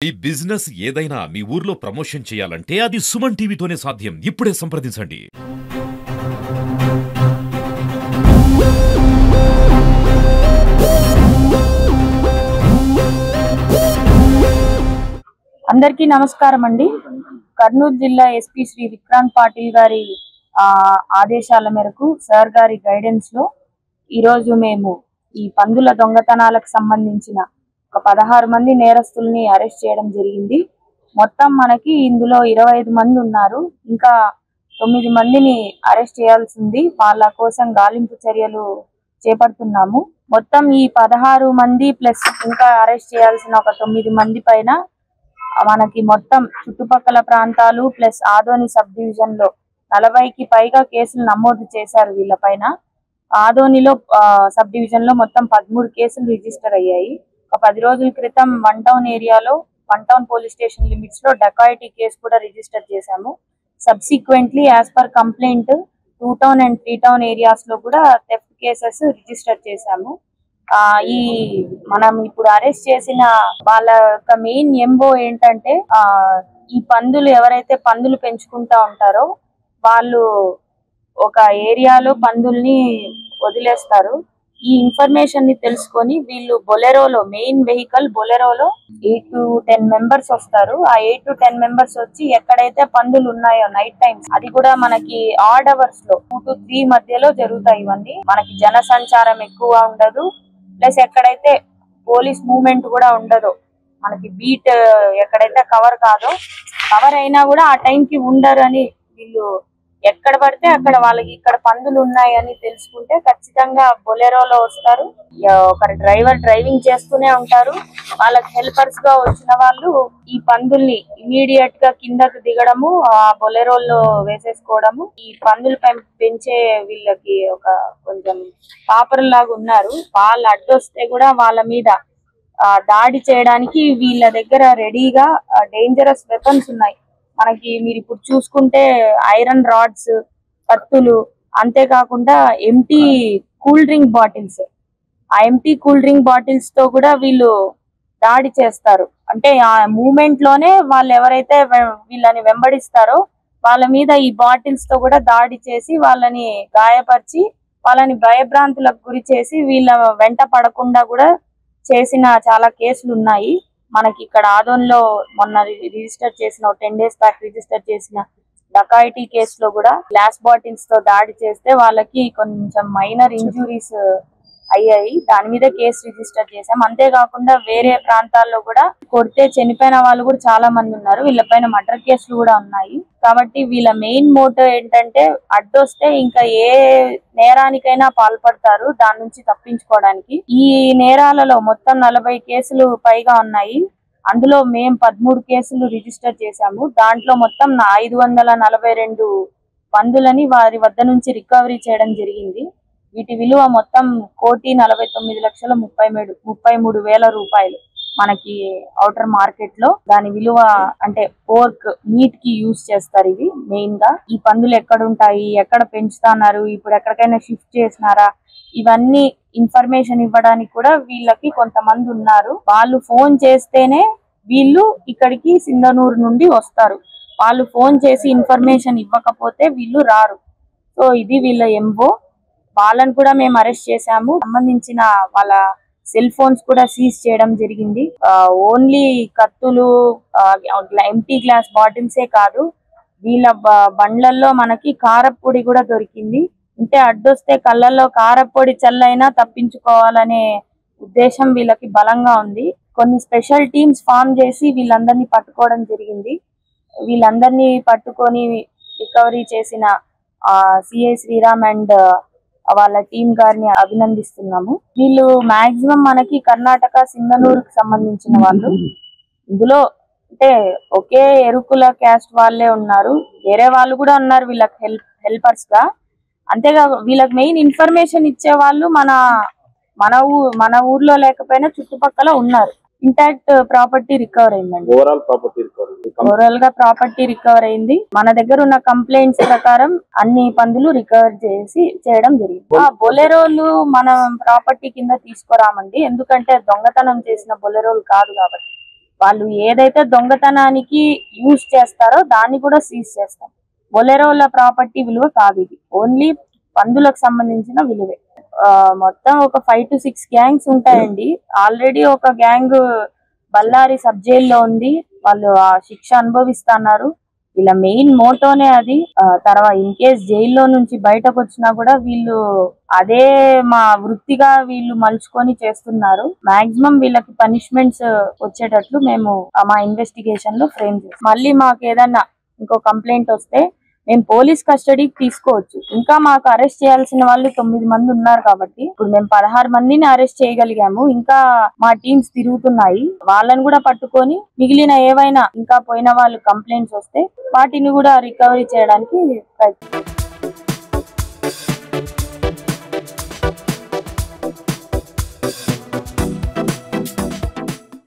ఈ బిజినెస్ ఏదైనా మీ ఊర్లో ప్రమోషన్ చేయాలంటే అది సుమన్ టీవీతోనే సాధ్యం. ఇప్పుడే సంప్రదించండి. అందరికీ నమస్కారం అండి. కర్నూలు జిల్లా ఎస్పీ శ్రీ విక్రాంత్ పాటిల్ గారి ఆదేశాల మేరకు సార్ గారి గైడెన్స్ లో ఈరోజు మేము ఈ పందుల దొంగతనాలకు సంబంధించిన ఒక 16 మంది నేరస్తుల్ని అరెస్ట్ చేయడం జరిగింది. మొత్తం మనకి ఇందులో 25 మంది ఉన్నారు. ఇంకా 9 మందిని అరెస్ట్ చేయాల్సింది. వాళ్ళ కోసం గాలింపు చర్యలు చేపడుతున్నాము. మొత్తం ఈ 16 మంది ప్లస్ ఇంకా అరెస్ట్ చేయాల్సిన ఒక 9 మంది పైన మనకి మొత్తం చుట్టుపక్కల ప్రాంతాలు ప్లస్ ఆదోని సబ్ డివిజన్ లో 40కి పైగా కేసులు నమోదు చేశారు. వీళ్ళపైన ఆదోనిలో సబ్ డివిజన్ లో మొత్తం 13 కేసులు రిజిస్టర్ అయ్యాయి. ఒక 10 రోజుల క్రితం one town police station limits లో డకాయిటీ కేసు కూడా రిజిస్టర్ చేశాము. Subsequently as per complaint 2 town and 3 town areas లో కూడా థెఫ్ట్ కేసెస్ రిజిస్టర్ చేశాము. ఈ మనం ఇప్పుడు అరెస్ట్ చేసిన వాళ్ళ యొక్క మెయిన్ ఎంబో ఏంటంటే ఈ పందులు ఎవరైతే పందులు పెంచుకుంటా ఉంటారో వాళ్ళు ఒక ఏరియాలో పందుల్ని వదిలేస్తారు. ఈ ఇన్ఫర్మేషన్ ని తెలుసుకొని వీళ్ళు బొలెరోలో మెయిన్ వెహికల్ బొలెరోలో 8 to 10 మెంబర్స్ వస్తారు. ఆ 8 to 10 మెంబర్స్ వచ్చి ఎక్కడైతే పందులు ఉన్నాయో నైట్ టైమ్స్, అది కూడా మనకి ఆడ్ అవర్స్ లో 2 to 3 మధ్యలో జరుగుతాయి. ఇవన్నీ మనకి జన సంచారం ఎక్కువ ఉండదు, ప్లస్ ఎక్కడైతే పోలీస్ మూవ్మెంట్ కూడా ఉండదు, మనకి బీట్ ఎక్కడైతే కవర్ కాదో, కవర్ అయినా కూడా ఆ టైంకి ఉండరు అని వీళ్ళు ఎక్కడ పడితే అక్కడ వాళ్ళకి ఇక్కడ పందులు ఉన్నాయని తెలుసుకుంటే ఖచ్చితంగా బొలెరోలో వస్తారు. ఒక డ్రైవర్ డ్రైవింగ్ చేస్తూనే ఉంటారు. వాళ్ళకి హెల్పర్స్ గా వచ్చిన వాళ్ళు ఈ పందుల్ని ఇమీడియట్ గా కిందకు దిగడము, ఆ బొలెరోల్లో వేసేసుకోవడము. ఈ పందులు పెంచే వీళ్ళకి ఒక కొంచెం పాపరులాగా ఉన్నారు. వాళ్ళు అడ్డొస్తే కూడా వాళ్ళ మీద దాడి చేయడానికి వీళ్ళ దగ్గర రెడీగా డేంజరస్ వెపన్స్ ఉన్నాయి. మనకి మీరు ఇప్పుడు చూసుకుంటే ఐరన్ రాడ్స్, కత్తులు, అంతేకాకుండా ఎంటీ కూల్ డ్రింక్ బాటిల్స్, ఆ ఎంటీ కూల్ డ్రింక్ బాటిల్స్ తో కూడా వీళ్ళు దాడి చేస్తారు. అంటే ఆ మూమెంట్ లోనే వాళ్ళు ఎవరైతే వీళ్ళని వెంబడిస్తారో వాళ్ళ మీద ఈ బాటిల్స్ తో కూడా దాడి చేసి వాళ్ళని గాయపరిచి వాళ్ళని భయభ్రాంతులకు గురి చేసి వీళ్ళ వెంట పడకుండా కూడా చేసిన చాలా కేసులు ఉన్నాయి. మనకి ఇక్కడ ఆదోన్లో మొన్న రిజిస్టర్ చేసిన 10 days బ్యాక్ రిజిస్టర్ చేసిన డకాయిటీ కేసులో కూడా గ్లాస్ బాటిల్స్ తో దాడి చేస్తే వాళ్ళకి కొంచెం మైనర్ ఇంజురీస్ అయ్యాయి. దాని మీద కేసు రిజిస్టర్ చేసాం. అంతేకాకుండా వేరే ప్రాంతాల్లో కూడా కొడితే చనిపోయిన వాళ్ళు కూడా చాలా మంది ఉన్నారు. వీళ్ళపైన మర్డర్ కేసులు కూడా ఉన్నాయి. కాబట్టి వీళ్ళ మెయిన్ మోటో ఏంటంటే అడ్డొస్తే ఇంకా ఏ నేరానికైనా పాల్పడతారు దాని నుంచి తప్పించుకోవడానికి. ఈ నేరాలలో మొత్తం 40 కేసులు పైగా ఉన్నాయి. అందులో మేము 13 కేసులు రిజిస్టర్ చేశాము. దాంట్లో మొత్తం 542 పందులని వారి వద్ద నుంచి రికవరీ చేయడం జరిగింది. వీటి విలువ మొత్తం 1,49,33,000 రూపాయలు. మనకి ఔటర్ మార్కెట్ లో దాని విలువ, అంటే పోర్క్ మీట్ కి యూజ్ చేస్తారు. ఇవి మెయిన్ గా ఈ పందులు ఎక్కడ ఉంటాయి, ఎక్కడ పెంచుతున్నారు, ఇప్పుడు ఎక్కడికైనా షిఫ్ట్ చేసినారా, ఇవన్నీ ఇన్ఫర్మేషన్ ఇవ్వడానికి కూడా వీళ్ళకి కొంతమంది ఉన్నారు. వాళ్ళు ఫోన్ చేస్తేనే వీళ్ళు ఇక్కడికి సింధనూరు నుండి వస్తారు. వాళ్ళు ఫోన్ చేసి ఇన్ఫర్మేషన్ ఇవ్వకపోతే వీళ్ళు రారు. సో ఇది వీళ్ళ ఎంబో. వాళ్ళని కూడా మేము అరెస్ట్ చేశాము. సంబంధించిన వాళ్ళ సెల్ ఫోన్స్ కూడా సీజ్ చేయడం జరిగింది. ఓన్లీ కత్తులు, ఎంటీ గ్లాస్ బాటిల్సే కాదు, వీళ్ళ బండ్లల్లో మనకి కారప్పొడి కూడా దొరికింది. అంటే అడ్డొస్తే కళ్ళల్లో కారప్పొడి చల్లైనా తప్పించుకోవాలనే ఉద్దేశం వీళ్ళకి బలంగా ఉంది. కొన్ని స్పెషల్ టీమ్స్ ఫామ్ చేసి వీళ్ళందరినీ పట్టుకోవడం జరిగింది. వీళ్ళందరినీ పట్టుకొని రికవరీ చేసిన సిఐ శ్రీరామ్ అండ్ వాళ్ళ టీం గారిని అభినందిస్తున్నాము. వీళ్ళు మాక్సిమం మనకి కర్ణాటక సింధనూరుకి సంబంధించిన వాళ్ళు. ఇందులో అంటే ఒకే ఎరుకుల క్యాస్ట్ వాళ్ళే ఉన్నారు, వేరే వాళ్ళు కూడా ఉన్నారు వీళ్ళకి హెల్పర్స్ గా. అంతేగా వీళ్ళకి మెయిన్ ఇన్ఫర్మేషన్ ఇచ్చే వాళ్ళు మన ఊర్లో లేకపోయినా చుట్టుపక్కల ఉన్నారు. ఇంటాక్ట్ ప్రాపర్టీ రికవర్ అయిందండి. ఓవరాల్ గా ప్రాపర్టీ రికవర్ అయింది. మన దగ్గర ఉన్న కంప్లైంట్స్ ప్రకారం అన్ని పందులు రికవర్ చేయడం జరిగింది. బొలెరోలు మన ప్రాపర్టీ కింద తీసుకురామండి, ఎందుకంటే దొంగతనం చేసిన బొలెరోలు కాదు కాబట్టి. వాళ్ళు ఏదైతే దొంగతనానికి యూజ్ చేస్తారో దాన్ని కూడా సీజ్ చేస్తాం. బొలెరోల ప్రాపర్టీ విలువ కాదు, ఇది ఓన్లీ పందులకు సంబంధించిన విలువే. మొత్తం ఒక 5 to 6 గ్యాంగ్స్ ఉంటాయండి. ఆల్రెడీ ఒక గ్యాంగ్ బళ్ళారి సబ్ జైల్లో ఉంది, వాళ్ళు ఆ శిక్ష అనుభవిస్తున్నారు. వీళ్ళ మెయిన్ మోటోనే అది. తర్వాత ఇన్ కేస్ జైల్లో నుంచి బయటకు వచ్చినా కూడా వీళ్ళు అదే మా వృత్తిగా వీళ్ళు మలుచుకొని చేస్తున్నారు. మాక్సిమం వీళ్ళకి పనిష్మెంట్స్ వచ్చేటట్లు మేము మా ఇన్వెస్టిగేషన్ లో ఫ్రేమ్ చేస్తాం. మళ్ళీ మాకు ఏదన్నా ఇంకో కంప్లైంట్ వస్తే మేము పోలీస్ కస్టడీకి తీసుకోవచ్చు. ఇంకా మాకు అరెస్ట్ చేయాల్సిన వాళ్ళు 9 మంది ఉన్నారు కాబట్టి ఇప్పుడు మేము 16 మందిని అరెస్ట్ చేయగలిగాము. ఇంకా మా టీమ్స్ తిరుగుతున్నాయి, వాళ్ళని కూడా పట్టుకొని మిగిలిన ఏవైనా ఇంకా పోయిన వాళ్ళు కంప్లైంట్స్ వస్తే వాటిని కూడా రికవరీ చేయడానికి ప్రయత్నిస్తాం.